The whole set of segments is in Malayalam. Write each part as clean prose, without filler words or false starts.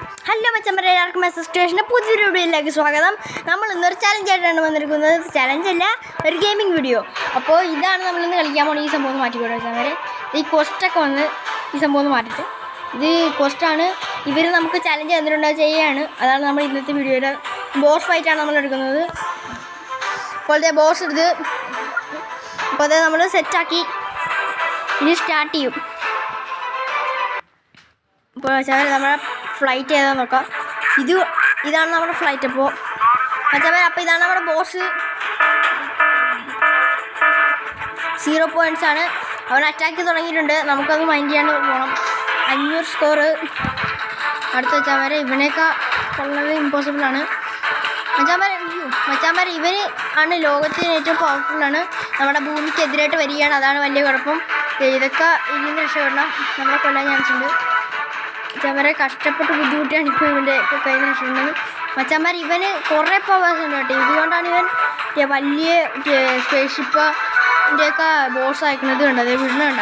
ഹലോ മച്ചമ്പരെ, എല്ലാവർക്കും മെസ്സേജ് സ്റ്റേഷൻ്റെ പുതിയൊരു വീഡിയോയിലേക്ക് സ്വാഗതം. നമ്മൾ ഇന്നൊരു ചലഞ്ചായിട്ടാണ് വന്നിരിക്കുന്നത്. ചലഞ്ചല്ല, ഒരു ഗെയിമിംഗ് വീഡിയോ. അപ്പോൾ ഇതാണ് നമ്മളിന്ന് കളിക്കാൻ പോകുന്നത്. ഈ സംഭവം മാറ്റിക്കോട്ടെ മച്ചമ്പരെ. ഈ കൊസ്റ്റൊക്കെ വന്ന് ഈ സംഭവം മാറ്റിട്ട് ഇത് കൊസ്റ്റാണ്. ഇവർ നമുക്ക് ചലഞ്ച് തന്നിട്ടുണ്ട്, ചെയ്യാണ്. അതാണ് നമ്മൾ ഇന്നത്തെ വീഡിയോയുടെ ബോസ് ഫൈറ്റാണ് നമ്മൾ എടുക്കുന്നത്. അപ്പോഴത്തെ ബോസ് എടുത്ത് അപ്പോൾ അത് നമ്മൾ സെറ്റാക്കി ഇനി സ്റ്റാർട്ട് ചെയ്യും. ഇപ്പോൾ വെച്ചാൽ നമ്മളെ ഫ്ലൈറ്റ് ഏതാ നോക്കാം. ഇതാണ് നമ്മുടെ ഫ്ലൈറ്റ്. അപ്പോൾ ഇതാണ് നമ്മുടെ ബോസ്. 0 points ആണ്. അവൻ അറ്റാക്ക് തുടങ്ങിയിട്ടുണ്ട്. നമുക്കത് മൈൻഡ് ചെയ്യാണ്ട് പോകണം. 500 സ്കോർ അടുത്ത് വെച്ചാൽ ഇവനേക്കാ കൊള്ളത് ഇമ്പോസിബിളാണ്. മച്ചാമാരെ ഇവന് ആണ് ലോകത്തിന് ഏറ്റവും പവർഫുള്ളാണ്. നമ്മുടെ ഭൂമിക്കെതിരായിട്ട് വരികയാണ്. അതാണ് വലിയ കുഴപ്പം. ഇതൊക്കെ ഇതിന് രക്ഷപ്പെടണം. നമ്മളെ കൊല്ലാൻ ചാൻസ് ഉണ്ട്. മച്ചാമാരെ കഷ്ടപ്പെട്ട് ബുദ്ധിമുട്ടിയാണ് ഇപ്പോൾ ഇവൻ്റെ കയ്യിൽ രക്ഷപ്പെടുന്നത്. മച്ചാമാർ ഇവന് കുറേ പവേഴ്സ് ഉണ്ട് കേട്ടോ. ഇതുകൊണ്ടാണ് ഇവൻ വലിയ സ്പേസ്ഷിപ്പിൻ്റെയൊക്കെ ബോസ് അയക്കുന്നത് കണ്ടത്. അതേ വിടുന്നുണ്ട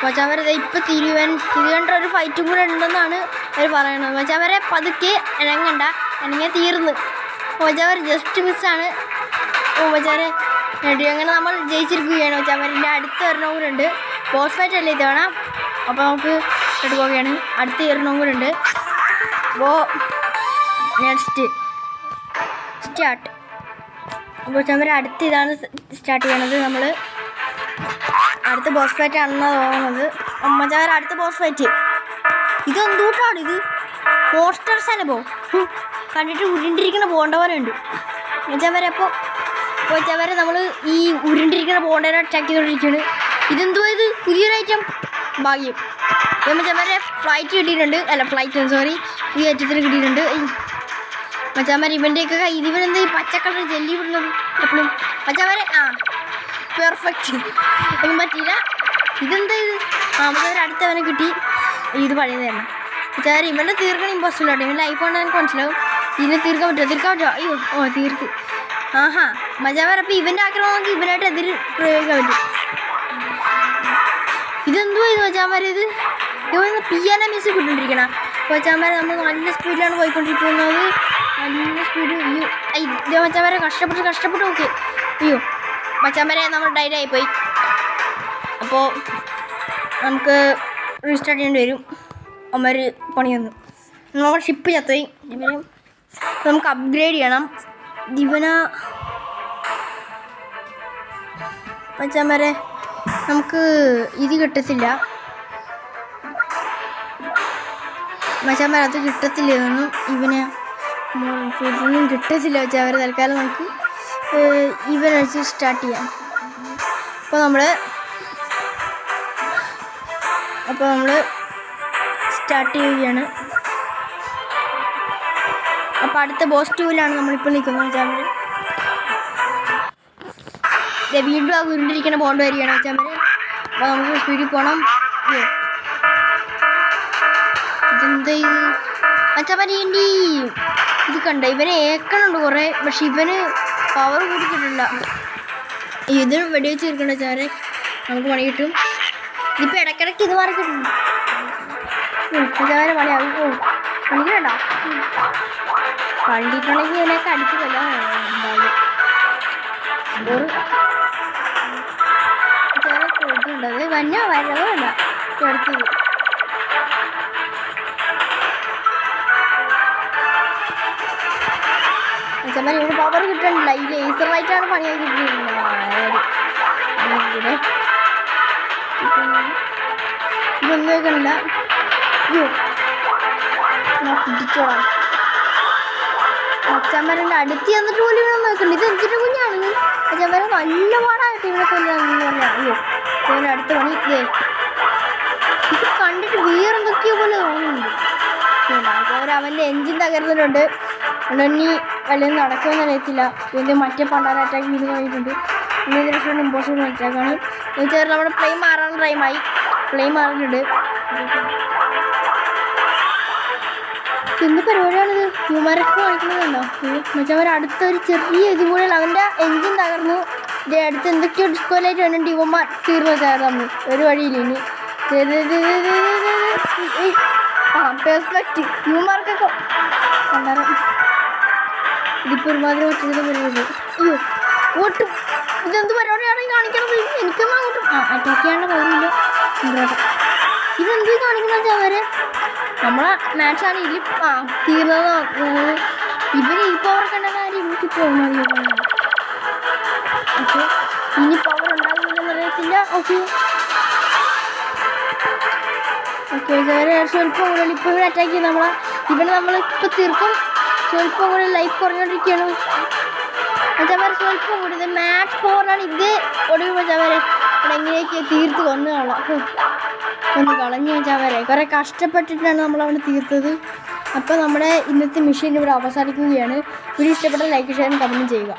മച്ചാമാരെ ഇപ്പം തിരുവൻ ഇത് കണ്ട ഒരു ഫൈറ്റും കൂടെ ഉണ്ടെന്നാണ് അവർ പറയണത്. മച്ചാമാരെ പതുക്കെ അനങ്ങിയ തീർന്ന്. മച്ചാമാർ ജസ്റ്റ് മിസ്സാണ്. മച്ചാരെ അങ്ങനെ നമ്മൾ ജയിച്ചിരിക്കുകയാണ്. മച്ചാമാരിൻ്റെ അടുത്ത് വരണവും കൂടെ ഉണ്ട്. ബോസ് ഫൈറ്റ് അല്ലേ ഇത്തവണ. അപ്പോൾ നമുക്ക് ഇട്ട് പോവുകയാണ്. അടുത്ത് കയറണവും കൂടെ ഉണ്ട്. അപ്പോൾ നെക്സ്റ്റ് സ്റ്റാർട്ട്. അപ്പോൾ ചമ്മര അടുത്ത് ഇതാണ് സ്റ്റാർട്ട് ചെയ്യണത്. നമ്മൾ അടുത്ത ബോസ് ഫൈറ്റ് ആണെന്നാണ് തോന്നുന്നത്. അമ്മച്ചാവര അടുത്ത ബോസ് ഫൈറ്റ്. ഇതെന്തൂട്ടാണ് ഇത്? പോസ്റ്റർ സ്ഥലമോ കണ്ടിട്ട് ഉരുണ്ടിരിക്കുന്ന പോണ്ട പോലെ ഉണ്ട്. മച്ചാവരെ അപ്പോൾ ചവരെ നമ്മൾ ഈ ഉരുണ്ടിരിക്കുന്ന പോണ്ടേനെ അറ്റാക്ക് ചെയ്തുകൊണ്ടിരിക്കുകയാണ്. ഇതെന്തോ ഇത് പുതിയൊരു ഐറ്റം. ഭാഗ്യം മച്ചാമാരെ ഫ്ലൈറ്റ് കിട്ടിയിട്ടുണ്ട്. ഈ ഏറ്റത്തിന് കിട്ടിയിട്ടുണ്ട്. മച്ചാമാരെ ഇവൻ്റെയൊക്കെ ഇവനെന്താ ഈ പച്ചക്കളർ ജെല്ലി വിടുന്നത് എപ്പോഴും. മച്ചാമാരെ പെർഫെക്റ്റ് ഒന്നും പറ്റിയില്ല. ഇതെന്താ ഇത്? മച്ചാമാരെ അടുത്തവനെ കിട്ടി. ഇത് പഴയത് തന്നെ. മച്ചാമാരെ ഇവൻ്റെ തീർക്കണം ഇമ്പോസിബിൾ ആട്ടോ. ഇവൻ്റെ ലൈഫ് കൊണ്ട് എനിക്ക് മനസ്സിലാവും. ഇതിനെ തീർക്കാൻ പറ്റുമോ? അയ്യോ തീർക്ക്. മച്ചാമാരെ അപ്പോൾ ഇവൻ്റെ ആക്രമണം നോക്കി ഇവനായിട്ട് എതിര് പ്രയോഗിക്കാൻ പറ്റും. ഇതെന്തോ ഇത് മച്ചാമാരെ? ഇവന്ന് പിയാനോ മ്യൂസിക് ഇട്ടുകൊണ്ടിരിക്കണം. മച്ചാമാരെ നമ്മൾ നല്ല സ്പീഡിലാണ് പോയിക്കൊണ്ടിരിക്കുന്നത്. നല്ല സ്പീഡ്. ഇത് മച്ചാമാരെ കഷ്ടപ്പെട്ട് നോക്കി. മച്ചാമാരെ നമ്മൾ ഡൈഡ് ആയിപ്പോയി. അപ്പോൾ നമുക്ക് റീസ്റ്റാർട്ട് ചെയ്യേണ്ടി വരും. അമ്മ പണി വന്നു. നമ്മുടെ ഷിപ്പ് ചത്തുപോയി. നമുക്ക് അപ്ഗ്രേഡ് ചെയ്യണം. മച്ചാമാരെ നമുക്ക് ഇത് കിട്ടത്തില്ല. മച്ചാമാർ അത് കിട്ടത്തില്ല. ഇതൊന്നും ഇതൊന്നും കിട്ടത്തില്ല. മച്ചാമാർ തൽക്കാലം നമുക്ക് ഇവനെ വെച്ച് സ്റ്റാർട്ട് ചെയ്യാം. അപ്പോൾ നമ്മൾ സ്റ്റാർട്ട് ചെയ്യുകയാണ്. അപ്പോൾ അടുത്ത ബോസ് 2-ലാണ് നമ്മളിപ്പോൾ നിൽക്കുന്നത്. മച്ചാമാർ വീണ്ടും ആ ഉരുണ്ടിരിക്കുന്ന ബോണ്ട് വരികയാണ്. മച്ചാമാർ അപ്പോൾ നമുക്ക് സ്പീഡിൽ പോകണം. ഇതെന്താ ഇത്? മച്ചാമാരി ഇത് കണ്ട ഇവനെ ഏക്കണുണ്ട് കുറേ. പക്ഷെ ഇവന് പവർ കൂടിക്കിട്ടില്ല. ഇത് വെടിവെച്ച് തീർക്കണ്ട മച്ചാമാരെ. നമുക്ക് പണി കിട്ടും. ഇതിപ്പോൾ ഇടയ്ക്കിടയ്ക്ക് ഇത് മാറി കിട്ടും. മച്ചാമാരെ പണിയാകും. പണിക്കണ്ട കണ്ടിട്ടുണ്ടെങ്കിൽ ഇതിനൊക്കെ അടിച്ചിട്ടല്ല കൊതുണ്ടത് വന്ന വരവല്ല ചേർത്തത്. മച്ചാമാരെ ഇവിടെ പവർ കിട്ടണില്ല. ഈ ലേസർ ലൈറ്റാണ് പണിയാക്കി കിട്ടിയിരുന്നത്. ഇതൊന്നും വെക്കണില്ല. പിടിച്ചോളാം. മച്ചാമാരൻ്റെ അടുത്ത് ചെന്നിട്ട് പോലും ഇവിടെ നോക്കണ്ട. ഇത് എന്തിൻ്റെ കുഞ്ഞാണ്? മച്ചാമാരെ നല്ല പാടായിട്ട് ഇവിടെ കൊല്ലാന്ന് പറഞ്ഞാൽ. ഇവൻ്റെ അടുത്ത പണി ഇത് കണ്ടിട്ട് വേറെന്തൊക്കെയോ പോലെ തോന്നുന്നുണ്ട്. അവൻ്റെ എൻജിൻ തകർന്നിട്ടുണ്ട്. ഇനി വല്ലതും നടക്കുമെന്ന് അറിയത്തില്ല. ഇതിൻ്റെ മറ്റേ പണ്ടാര അറ്റാക്ക് ചെയ്ത് കഴിഞ്ഞിട്ടുണ്ട്. ഇന്നത്തെ രക്ഷ ഇമ്പോസിബിൾ അറ്റാക്കാണ്. എന്നുവെച്ചാൽ നമ്മുടെ പ്ലെയിൻ മാറാനുള്ള ടൈമായി. പ്ലെയിൻ മാറിയിട്ടുണ്ട്. എന്ത് പരിപാടിയാണിത്? പൂമാരൊക്കെ കാണിക്കുന്നതുണ്ടോ? മച്ചാമാർ അടുത്തൊരു ചെറിയ ഇതും കൂടെ അവൻ്റെ എൻജിൻ തകർന്നു. ഇതിൻ്റെ അടുത്ത് എന്തൊക്കെയോ ഡിസ്കോലായിട്ട് വേണ്ടി ഇവന്മാർ തീർന്നു വെച്ചാൽ നമ്മൾ ഒരു വഴിയില്ല. ഇനി പെർഫെക്റ്റ് ഹ്യൂമർക്കൊക്കെ അന്നേരം ഇതിപ്പോൾ ഒരുമാതിരി ഒറ്റ വരുന്നത്. അയ്യോ ഓട്ടും ഇതെന്ത് പരിപാടിയാണ് ഈ കാണിക്കണത്? എനിക്കൊന്നും അങ്ങോട്ടും അറ്റാക്ക് ചെയ്യാനുള്ള കഴിവില്ല. ഇതെന്ത് കാണിക്കുന്നത് അവരെ നമ്മളെ മാച്ചാണ് ഇതിൽ തീർന്നത്. ഇവർ ഈ പവർ കണ്ട കാര്യം എനിക്ക് പോകുന്നത്. ഓക്കെ ഇനി പവർ ഉണ്ടാകുന്നില്ലെന്ന് അറിയത്തില്ല. ഓക്കെ ഓക്കെ സ്വല്പം കൂടുതൽ ഇപ്പോൾ ഇവിടെ അറ്റാക്ക് ചെയ്ത് ഇവനെ നമ്മളിപ്പോൾ തീർക്കും. സ്വല്പം കൂടുതൽ ലൈഫ് കുറഞ്ഞുകൊണ്ടിരിക്കുകയാണ്. മച്ചാമാരെ സ്വല്പം കൂടി ഇത് മാക്സ് പവറാണ്. ഇത് ഒടുവിൽ മച്ചാമാരെ ഇവിടെ എങ്ങനെയൊക്കെ തീർത്ത് കൊന്നു കാണാം. ഒന്ന് കളഞ്ഞു മച്ചാമാരെ കുറേ കഷ്ടപ്പെട്ടിട്ടാണ് നമ്മളവിടെ തീർത്തത്. അപ്പോൾ നമ്മുടെ ഇന്നത്തെ മിഷൻ ഇവിടെ അവസാനിക്കുകയാണ്. വീഡിയോ ഇഷ്ടപ്പെട്ട ലൈക്ക് ഷെയർ കമൻറ്റ് ചെയ്യുക.